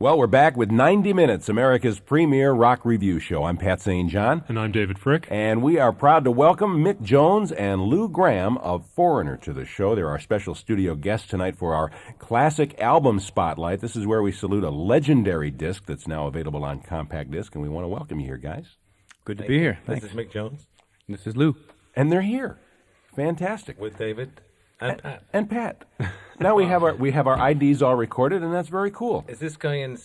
Well, we're back with 90 Minutes, America's premier rock review show. I'm Pat St. John. And I'm David Frick. And we are proud to welcome Mick Jones and Lou Gramm of Foreigner to the show. They're our special studio guests tonight for our classic album spotlight. This is where we salute a legendary disc that's now available on compact disc, and we want to welcome you here, guys. Good to be here. Thanks. This is Mick Jones. This is Lou. And they're here. Fantastic. With David and Pat. And Pat. Now we have our IDs all recorded, and that's very cool. Is this going in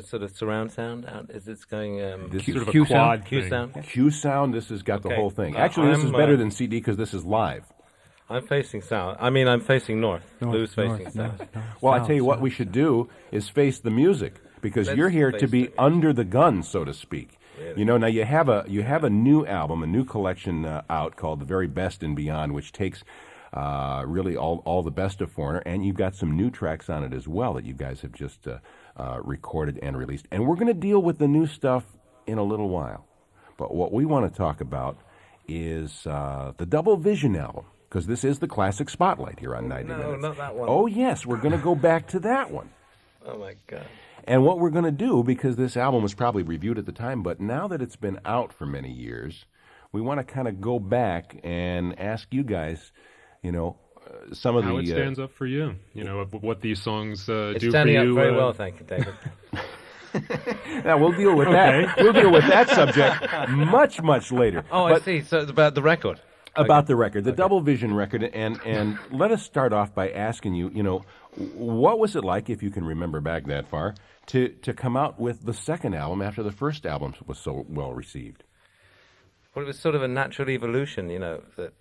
sort of surround sound? Is this going This Sort is of a Q quad Q thing. sound? Q sound. This has got the Okay. whole thing. Actually, this is I'm, better than CD because this is live. I'm facing south. I mean, I'm facing north. Lou's facing south. Well, I tell you what we should do is face the music because Let's you're here to face be the music. under the gun, so to speak. Really? You know, now you have a new album, a new collection out called The Very Best and Beyond, which takes really all the best of Foreigner, and you've got some new tracks on it as well that you guys have just recorded and released. And we're going to deal with the new stuff in a little while. But what we want to talk about is the Double Vision album, because this is the classic spotlight here on 90 Minutes. No, not that one. Oh, yes, we're going to go back to that one. Oh, my God. And what we're going to do, because this album was probably reviewed at the time, but now that it's been out for many years, we want to kind of go back and ask you guys, you know, some of How the... it stands up for you, you know, what these songs It's do for standing you. up very well, thank you, David. Now, we'll deal with that. We'll deal with that subject much later. Oh, I see. So it's about the record. About the record, the Double Vision record, and let us start off by asking you, you know, what was it like, if you can remember back that far, to come out with the second album after the first album was so well received? Well, it was sort of a natural evolution, you know, that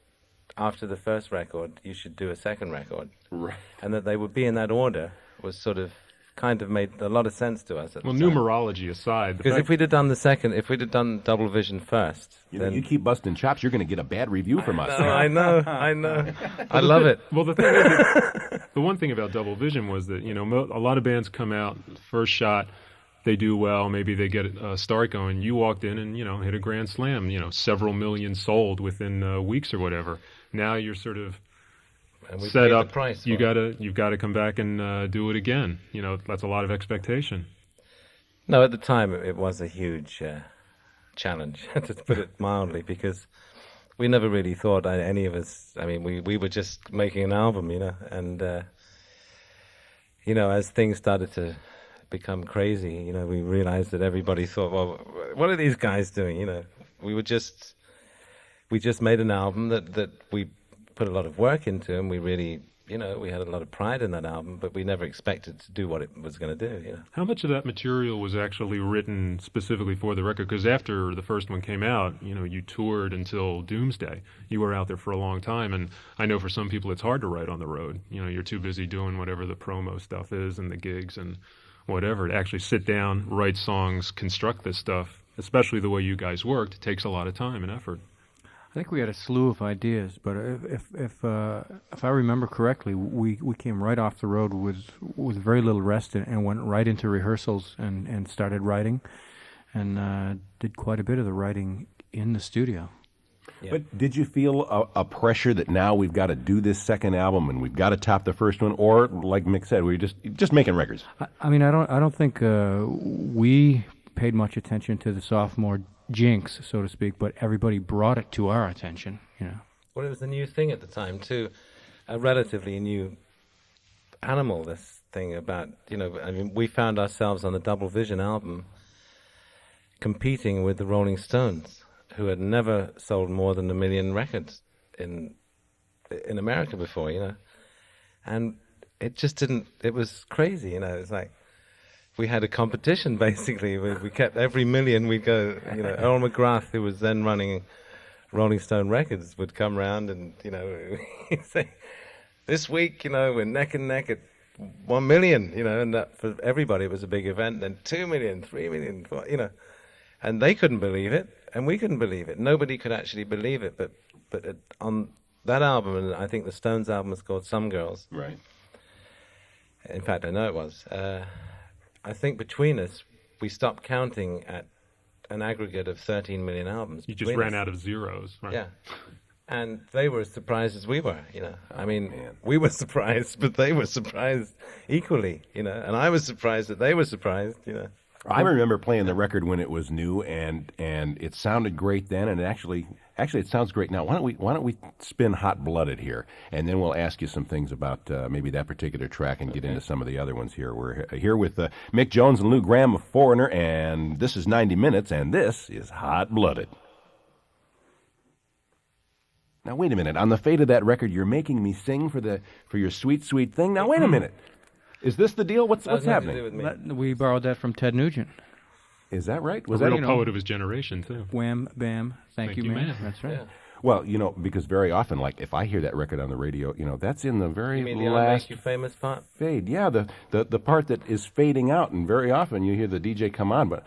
after the first record, you should do a second record. Right. And that they would be in that order was sort of kind of made a lot of sense to us at Well, the time. numerology aside, the Because fact- if we'd have done the second, if we'd have done Double Vision first, You know, then... you keep busting chops, you're going to get a bad review from us. No, I know. I love it. Well, the thing is, the one thing about Double Vision was that, you know, a lot of bands come out, first shot, they do well, maybe they get a start going. You walked in and, you know, hit a grand slam, you know, several million sold within weeks or whatever. Now you're sort of And we set paid up. the price You've for it. got to come back and do it again. You know, that's a lot of expectation. No, at the time it was a huge challenge, to put it mildly, because we never really thought any of us. I mean, we were just making an album, you know, and you know, as things started to become crazy, you know, we realized that everybody thought, well, what are these guys doing? You know, we just made an album that we put a lot of work into, and we really, you know, we had a lot of pride in that album, but we never expected to do what it was going to do, you know. How much of that material was actually written specifically for the record? Because after the first one came out, you know, you toured until Doomsday. You were out there for a long time, and I know for some people it's hard to write on the road. You know, you're too busy doing whatever the promo stuff is and the gigs and whatever. To actually sit down, write songs, construct this stuff, especially the way you guys worked, takes a lot of time and effort. I think we had a slew of ideas, but if I remember correctly, we came right off the road with very little rest and went right into rehearsals and started writing, and did quite a bit of the writing in the studio. Yeah. But did you feel a pressure that now we've got to do this second album and we've got to top the first one, or like Mick said, we're just making records? I mean, I don't think we paid much attention to the sophomore jinx, so to speak, but everybody brought it to our attention, you know. Well, it was a new thing at the time, too. A relatively new animal, this thing about, you know, I mean, we found ourselves on the Double Vision album competing with the Rolling Stones, who had never sold more than 1 million records in America before, you know. And it just didn't, it was crazy, you know. It's like, we had a competition, basically. We kept every million we'd go, you know, Earl McGrath, who was then running Rolling Stone Records, would come round and, you know, he'd say, this week, you know, we're neck and neck at 1 million, you know, and that for everybody it was a big event. Then 2 million, 3 million, 4, you know, and they couldn't believe it, and we couldn't believe it. Nobody could actually believe it, but on that album, and I think the Stones album was called Some Girls. Right. In fact, I know it was. I think between us, we stopped counting at an aggregate of 13 million albums. You just between ran us. out of zeros. Right? Yeah. And they were as surprised as we were, I mean, man. we were surprised, but they were surprised equally, And I was surprised that they were surprised, I remember playing the record when it was new, and it sounded great then, and actually it sounds great now. Why don't we spin Hot Blooded here, and then we'll ask you some things about maybe that particular track and get into some of the other ones here. We're here with Mick Jones and Lou Gramm of Foreigner, and this is 90 Minutes, and this is Hot Blooded. Now wait a minute. On the fate of that record, you're making me sing for your sweet, sweet thing. Now wait a minute. Is this the deal? What's happening? We borrowed that from Ted Nugent. Is that right? Was that a poet of his generation too? Wham, bam, thank you, man. That's right. Yeah. Well, because very often, like if I hear that record on the radio, that's in the very You mean the last Make You Famous part? fade. Yeah, the part that is fading out, and very often you hear the DJ come on, but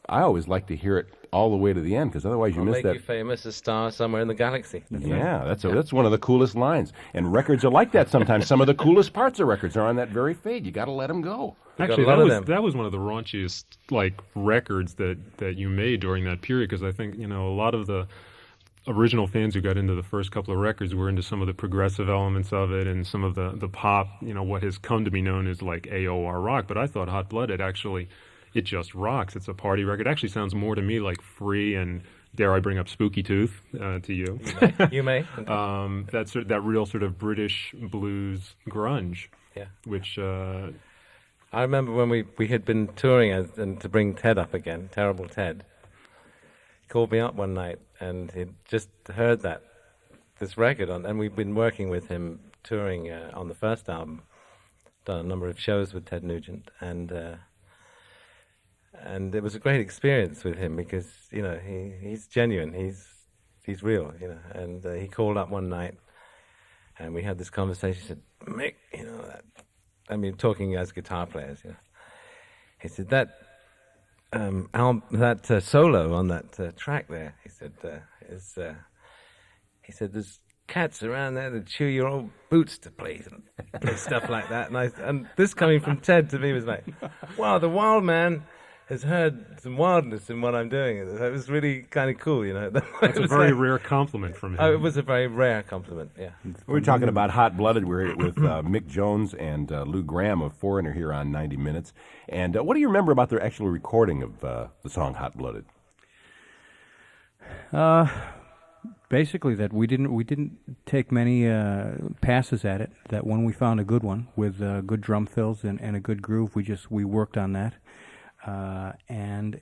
I always like to hear it all the way to the end, because otherwise you miss Make that. You Famous, a star somewhere in the galaxy. Yeah, that's one of the coolest lines. And records are like that sometimes. Some of the coolest parts of records are on that very fade. You got to let them go. Actually, got a lot of them. that was one of the raunchiest records that you made during that period, because I think a lot of the original fans who got into the first couple of records were into some of the progressive elements of it and some of the pop, what has come to be known as like AOR rock. But I thought Hot Blooded actually, it just rocks. It's a party record. It actually sounds more to me like Free and, dare I bring up Spooky Tooth to you. You may. That real sort of British blues grunge. Yeah. Which I remember when we had been touring and to bring Ted up again, Terrible Ted. He called me up one night and he'd just heard this record and we'd been working with him touring on the first album, done a number of shows with Ted Nugent, and it was a great experience with him because he's genuine, he's real, and he called up one night and we had this conversation. He said, Mick, talking as guitar players, he said that solo on that track there, he said, there's cats around there that chew your old boots to play stuff like that. And this coming from Ted to me was like, wow, the wild man has heard some wildness in what I'm doing. It was really kind of cool, That's a very rare compliment from him. Oh, it was a very rare compliment, yeah. We're talking about Hot Blooded. We're here with Mick Jones and Lou Gramm of Foreigner here on 90 Minutes. And what do you remember about their actual recording of the song Hot Blooded? Basically, that we didn't take many passes at it. That when we found a good one with good drum fills and a good groove, we worked on that. And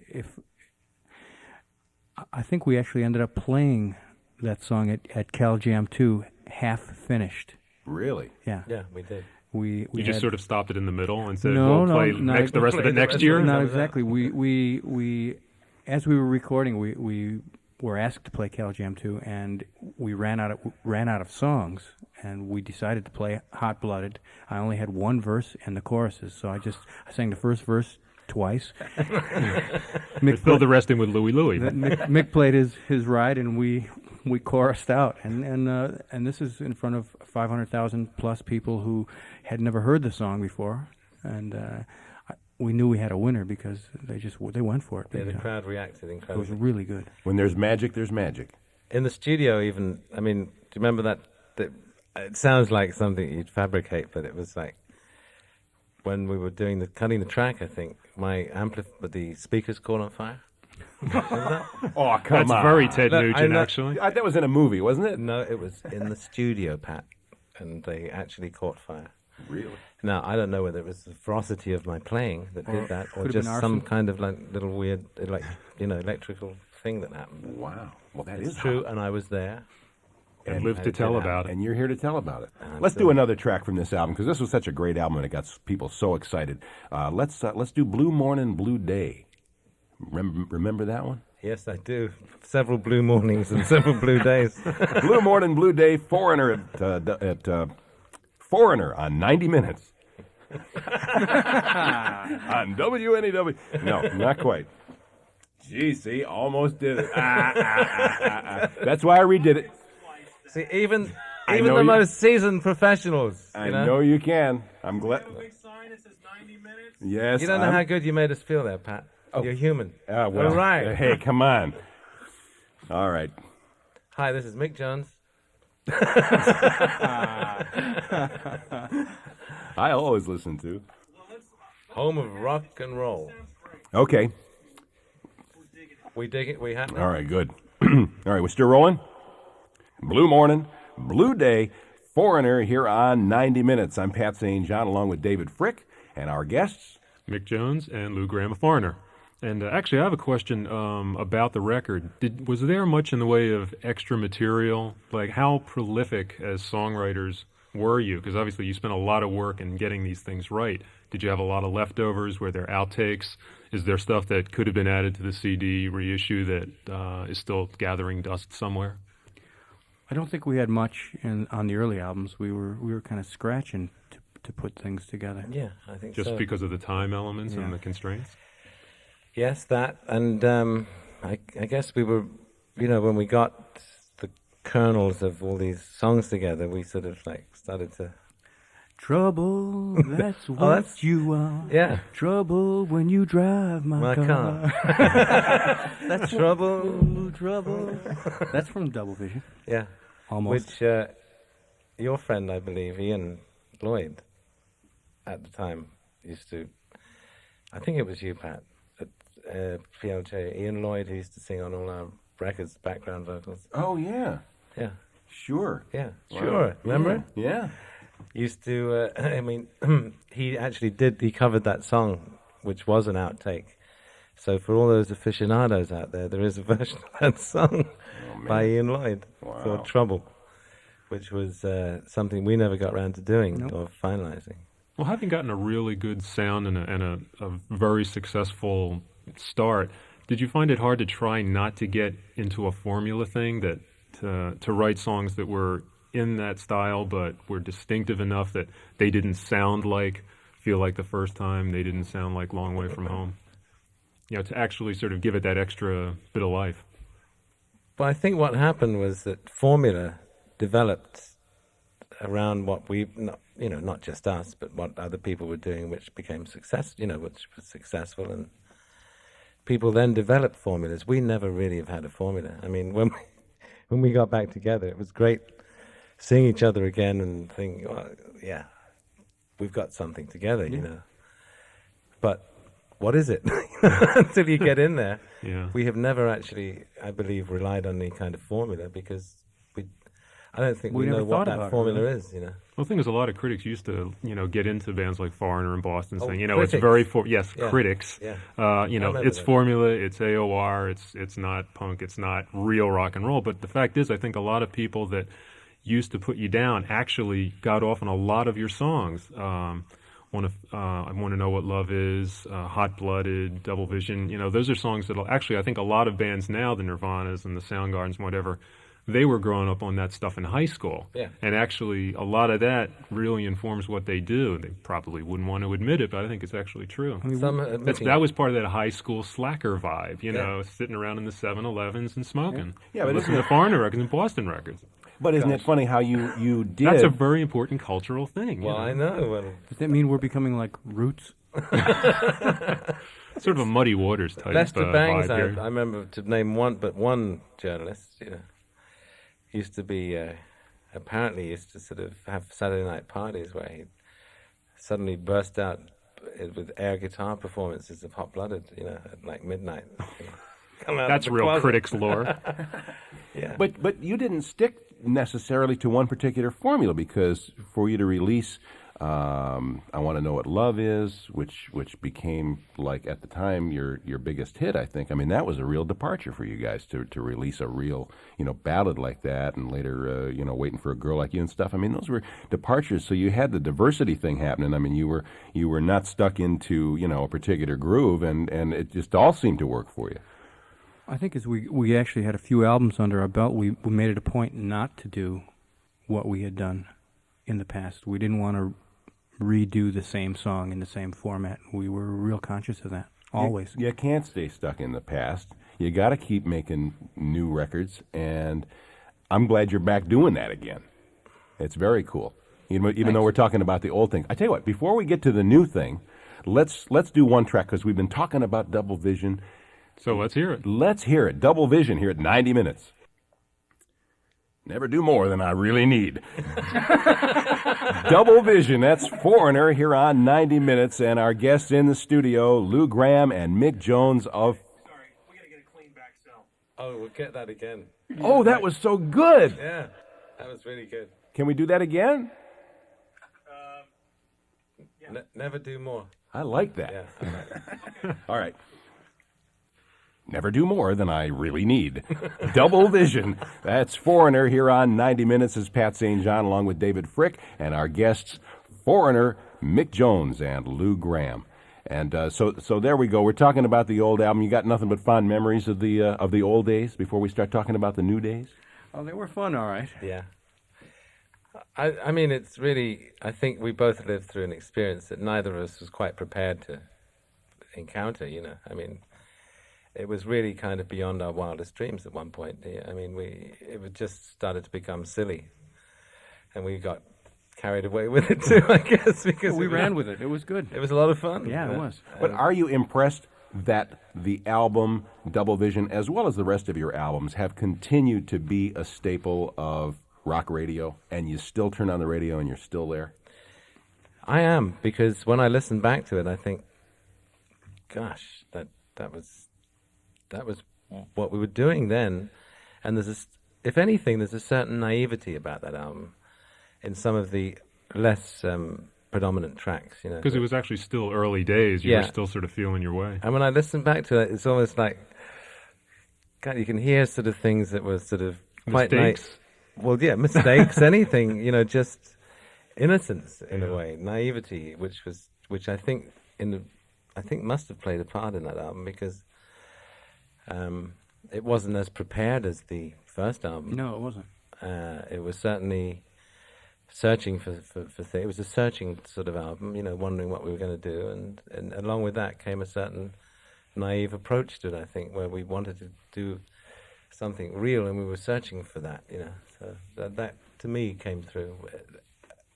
I think we actually ended up playing that song at Cal Jam 2 half finished. Really? Yeah. Yeah, we did. We You just sort of stopped it in the middle and said, No, we'll play no, the rest of it next year? Not exactly. We as we were recording, we were asked to play Cal Jam 2, and we ran out of songs, and we decided to play Hot Blooded. I only had one verse and the choruses, so I sang the first verse twice. Mick filled the rest in with Louie Louie. Mick played his ride, and we chorused out, and this is in front of 500,000 plus people who had never heard the song before, and we knew we had a winner because they went for it. Yeah, the crowd reacted It incredibly. was really good. When there's magic, there's magic. In the studio, even, do you remember that? It sounds like something you'd fabricate, but it was like when we were cutting the track. I think the speakers caught on fire. Oh, come That's on. very Ted Look, I Nugent, know- actually. That was in a movie, wasn't it? No, it was in the studio, Pat, and they actually caught fire. Really? Now, I don't know whether it was the ferocity of my playing that did that, or could have just been some arson. kind of little weird, electrical thing that happened. Wow. Well, that It's is true, hot. and I was there. And live I to did tell have- about it. And you're here to tell about it. Let's do Absolutely. another track from this album, because this was such a great album and it got people so excited. Let's do Blue Morning, Blue Day. Remember that one? Yes, I do. Several blue mornings and several blue days. Blue Morning, Blue Day, Foreigner at Foreigner on 90 Minutes. On WNEW. No, not quite. Gee, see, almost did it. That's why I redid it. See, even I the know you- most seasoned professionals, I know you can. I'm glad. Yes. You don't know I'm- how good you made us feel there, Pat. You're human. Well, All right. Hey, come on. All right. Hi, this is Mick Jones. I always listen to. Home of rock and roll. Okay. We dig it. We have. All right, good. All right, we're still rolling? Blue morning, blue day, Foreigner here on 90 Minutes. I'm Pat St. John along with David Frick and our guests. Mick Jones and Lou Gramm, a foreigner. And actually, I have a question about the record. Was there much in the way of extra material? Like, how prolific as songwriters were you? Because obviously you spent a lot of work in getting these things right. Did you have a lot of leftovers? Were there outtakes? Is there stuff that could have been added to the CD reissue that is still gathering dust somewhere? I don't think we had much on the early albums. We were kind of scratching to put things together. Yeah, I think Just so. because of the time elements and the constraints? Yes, that, and I guess we were, when we got the kernels of all these songs together, we sort of like started to. Trouble, that's what you are. Yeah. Trouble when you drive my car. That's trouble. Trouble. That's from Double Vision. Yeah. Almost. Which your friend, I believe, Ian Lloyd, at the time used to. I think it was you, Pat, at PLJ. Ian Lloyd, who used to sing on all our records, background vocals. Oh, yeah. Yeah. Sure. Yeah. Wow. Sure. Remember? Yeah. Used to, he actually he covered that song, which was an outtake. So for all those aficionados out there, there is a version of that song by Ian Lloyd called Trouble, which was something we never got around to doing or finalizing. Well, having gotten a really good sound and a very successful start, did you find it hard to try not to get into a formula thing, that to write songs that were in that style but were distinctive enough that they didn't feel like the first time, they didn't sound like Long Way From Home? To actually sort of give it that extra bit of life. But I think what happened was that formula developed around what not just us, but what other people were doing, which became which was successful, and people then developed formulas. We never really have had a formula. I mean, when we got back together, it was great seeing each other again and thinking, well, yeah, we've got something together, But what is it? Until you get in there, we have never actually, I believe, relied on any kind of formula, because I don't think we know what that formula is, Well, the thing is, a lot of critics used to, get into bands like Foreigner in Boston, saying, critics. it's very critics. Yeah. It's formula, it's AOR, it's not punk, it's not real rock and roll. But the fact is, I think a lot of people that used to put you down actually got off on a lot of your songs. I Want to Know What Love Is, Hot Blooded, Double Vision. Those are songs that actually, I think a lot of bands now, the Nirvanas and the Soundgardens, whatever, they were growing up on that stuff in high school. Yeah. And actually, a lot of that really informs what they do. They probably wouldn't want to admit it, but I think it's actually true. That was part of that high school slacker vibe, sitting around in the 7-Elevens and smoking. Yeah, but listening to Foreigner records and Boston records. But isn't it funny how you did... That's a very important cultural thing. Well, I know. Does that mean we're becoming like Roots? Sort of a Muddy Waters type Lester Bangs, vibe here. I remember, to name one journalist, used to be, apparently used to sort of have Saturday night parties where he'd suddenly burst out with air guitar performances of Hot Blooded, at like midnight. That's real closet. critics lore. Yeah. But you didn't stick necessarily to one particular formula, because for you to release I Want to Know What Love Is, which became, like, at the time your biggest hit, I think. I mean, that was a real departure for you guys to release a real, ballad like that, and later, Waiting for a Girl Like You and stuff. I mean, those were departures, so you had the diversity thing happening. I mean, you were not stuck into, a particular groove, and it just all seemed to work for you. I think as we actually had a few albums under our belt, we made it a point not to do what we had done in the past. We didn't want to redo the same song in the same format. We were real conscious of that, always. You can't stay stuck in the past. You got to keep making new records, and I'm glad you're back doing that again. It's very cool, even though we're talking about the old thing. I tell you what, before we get to the new thing, let's do one track, because we've been talking about Double Vision. So let's hear it. Let's hear it. Double Vision here at 90 Minutes. Never do more than I really need. Double Vision, that's Foreigner here on 90 Minutes, and our guests in the studio, Lou Gramm and Mick Jones of... Sorry, we gotta get a clean back cell. Oh, we'll get that again. Oh, that was so good! Yeah, that was really good. Can we do that again? Never do more. I like that. Yeah, I like that. All right. Never do more than I really need. Double Vision. That's Foreigner here on 90 Minutes. Is Pat St. John along with David Frick and our guests, Foreigner, Mick Jones, and Lou Gramm. And so there we go. We're talking about the old album. You got nothing but fond memories of the old days before we start talking about the new days? Oh, they were fun, all right. Yeah. I mean, it's really, I think we both lived through an experience that neither of us was quite prepared to encounter, you know. I mean, it was really kind of beyond our wildest dreams at one point. Yeah, I mean, it was just started to become silly. And we got carried away with it too, I guess, because We ran with it. It was good. it was a lot of fun. Yeah, it was. But are you impressed that the album Double Vision, as well as the rest of your albums, have continued to be a staple of rock radio, and you still turn on the radio and you're still there? I am, because when I listen back to it, I think, gosh, that was what we were doing then. And if anything, there's a certain naivety about that album in some of the less predominant tracks, you know. Because it was actually still early days. You were Yeah. still sort of feeling your way. And when I listen back to it, it's almost like, God, you can hear sort of things that were sort of quite Mistakes. Well, yeah, mistakes, anything, you know, just innocence in a way, naivety, which I think must have played a part in that album, because it wasn't as prepared as the first album. No, it wasn't. It was certainly searching for things. It was a searching sort of album, you know, wondering what we were going to do, and along with that came a certain naive approach to it, I think, where we wanted to do something real, and we were searching for that, you know. So that to me came through.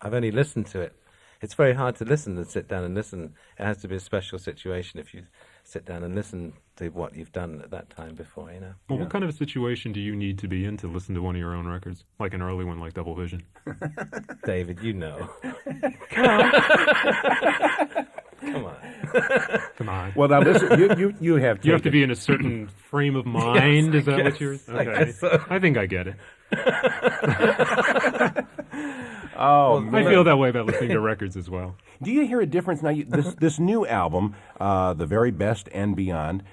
I've only listened to it. It's very hard to listen and sit down and listen. It has to be a special situation if you sit down and listen to what you've done at that time before, you know. Well, what kind of a situation do you need to be in to listen to one of your own records, like an early one like Double Vision? David, you know. Come on. Come on. Well, now listen, you have You have to taken- be in a certain frame of mind. Is that what you're? I Okay. guess so. I think I get it. Oh, I feel that way about listening to records as well. do you hear a difference now? This new album, The Very Best and Beyond,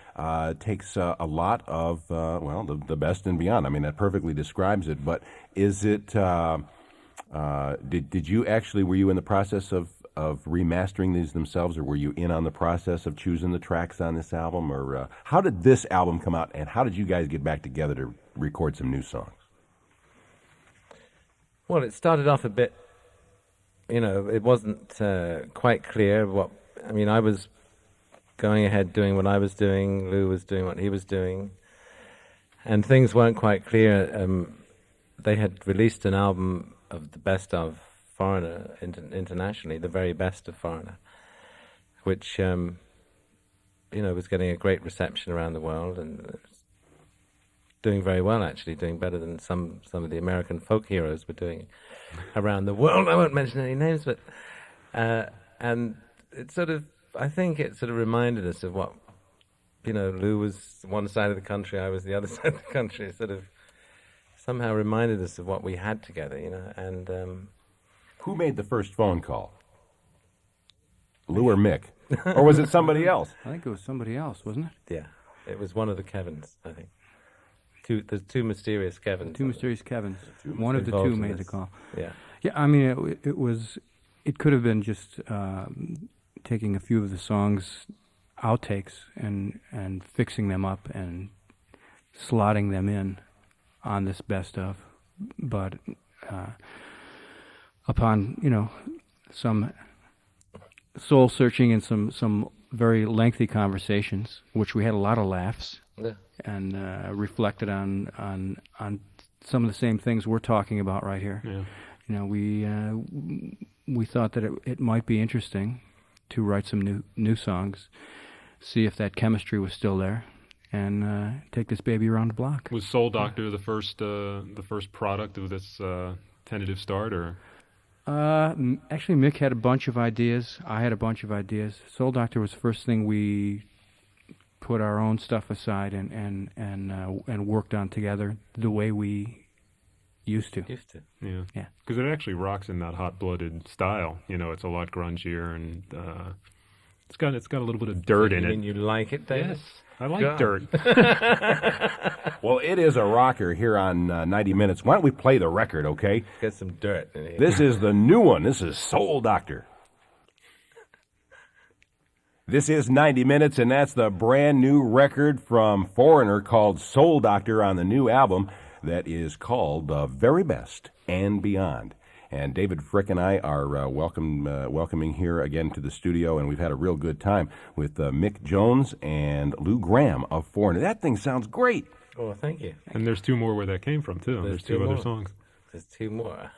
takes a lot of the best and beyond. I mean, that perfectly describes it. But is it? Did you actually? Were you in the process of remastering these themselves, or were you in on the process of choosing the tracks on this album, or how did this album come out, and how did you guys get back together to record some new songs? Well, it started off a bit, you know, it wasn't quite clear what, I mean, I was going ahead doing what I was doing, Lou was doing what he was doing, and things weren't quite clear. They had released an album of the best of Foreigner internationally, the very best of Foreigner, which, you know, was getting a great reception around the world, and doing very well, actually, doing better than some of the American folk heroes were doing around the world. I won't mention any names, but and it sort of, I think it sort of reminded us of what, you know, Lou was one side of the country, I was the other side of the country. It sort of somehow reminded us of what we had together, you know. And Who made the first phone call? Lou or Mick? Or was it somebody else? I think it was somebody else, wasn't it? yeah, it was one of the Kevins, I think. There's two mysterious Kevins. Two mysterious Kevins. One of the involved two in made the this. call. Yeah. Yeah, I mean, it could have been just taking a few of the songs, outtakes, and fixing them up and slotting them in on this best of. But upon, you know, some soul searching and some very lengthy conversations, which we had a lot of laughs, Yeah. and reflected on some of the same things we're talking about right here. Yeah. You know, we thought that it might be interesting to write some new songs, see if that chemistry was still there, and take this baby around the block. Was Soul Doctor the first product of this tentative start, or? Actually, Mick had a bunch of ideas. I had a bunch of ideas. Soul Doctor was the first thing we put our own stuff aside and worked on together the way we used to. Yeah. Yeah. Because it actually rocks in that hot-blooded style. You know, it's a lot grungier, and it's got a little bit of dirt in You it. mean you like it, David? Yes, I like God. dirt. Well, it is a rocker here on 90 Minutes. Why don't we play the record, okay? Get some dirt in here. This is the new one. This is Soul Doctor. This is 90 Minutes, and that's the brand new record from Foreigner called Soul Doctor on the new album that is called The Very Best and Beyond. And David Frick and I are welcoming here again to the studio, and we've had a real good time with Mick Jones and Lou Gramm of Foreigner. That thing sounds great. Oh, thank you. And there's two more where that came from, too. There's two other more. songs. There's two more.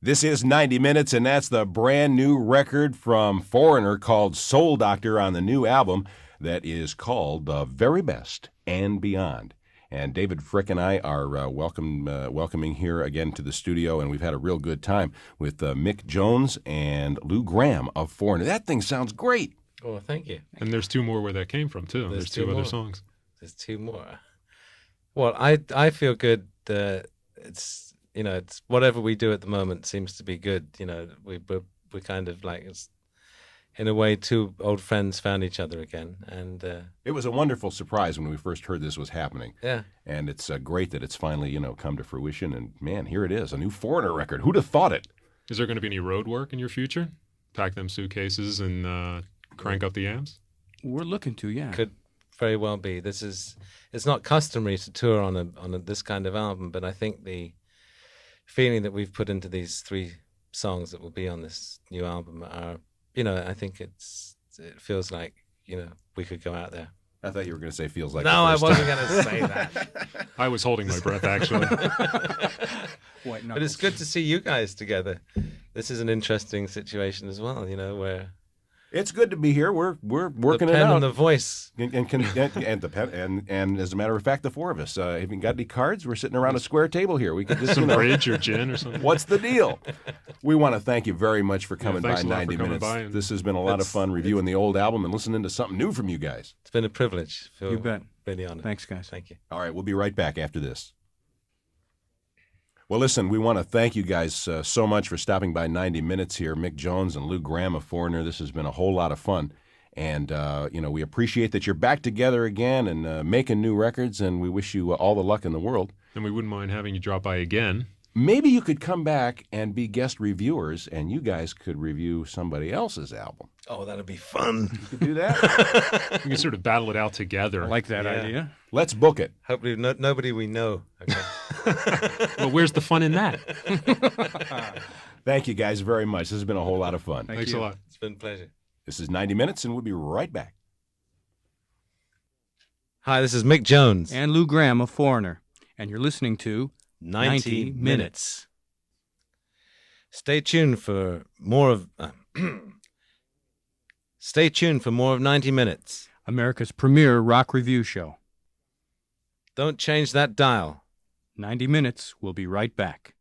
This is 90 Minutes, and that's the brand new record from Foreigner called Soul Doctor on the new album that is called The Very Best and Beyond. And David Frick and I are welcoming here again to the studio, and we've had a real good time with Mick Jones and Lou Gramm of Foreigner. That thing sounds great. Oh, thank you. And there's two more where that came from, too. There's two two other more. songs. There's two more. Well, I feel good. It's it's whatever we do at the moment seems to be good. You know, we're kind of like it's, in a way, two old friends found each other again, and It was a wonderful surprise when we first heard this was happening. yeah. And it's great that it's finally, come to fruition. And, man, here it is, a new Foreigner record. Who'd have thought it? Is there going to be any road work in your future? Pack them suitcases and crank up the amps? We're looking to, yeah. Could very well be. It's not customary to tour on this kind of album, but I think the feeling that we've put into these three songs that will be on this new album are, I think it feels like, we could go out there. I thought you were going to say feels like No, the I first wasn't time. going to say that. I was holding my breath, actually. White But it's good to see you guys together. This is an interesting situation as well, where It's good to be here. We're the working it pen out. and the voice. And the pen and as a matter of fact, the four of us. Have you got any cards? We're sitting around a square table here. We could just Some bridge or gin or something. What's the deal? We want to thank you very much for coming thanks by a lot 90 for coming Minutes. by and- This has been a lot of fun reviewing the old album and listening to something new from you guys. It's been a privilege. Feel You bet. really honored. Thanks, guys. Thank you. All right, we'll be right back after this. Well, listen, we want to thank you guys so much for stopping by 90 Minutes here. Mick Jones and Lou Gramm of Foreigner. This has been a whole lot of fun. And, we appreciate that you're back together again and making new records, and we wish you all the luck in the world. And we wouldn't mind having you drop by again. Maybe you could come back and be guest reviewers, and you guys could review somebody else's album. Oh, that'd be fun. You could do that? We can sort of battle it out together. I like that Yeah. idea. Let's book it. Hopefully, nobody we know. Okay. Well, where's the fun in that? Thank you guys very much. This has been a whole lot of fun. Thanks you. a lot. It's been a pleasure. This is 90 Minutes, and we'll be right back. Hi, this is Mick Jones. And Lou Gramm of Foreigner. And you're listening to 90 minutes. Stay tuned for more of. Stay tuned for more of 90 minutes. America's premier rock review show. Don't change that dial. 90 Minutes. We'll be right back.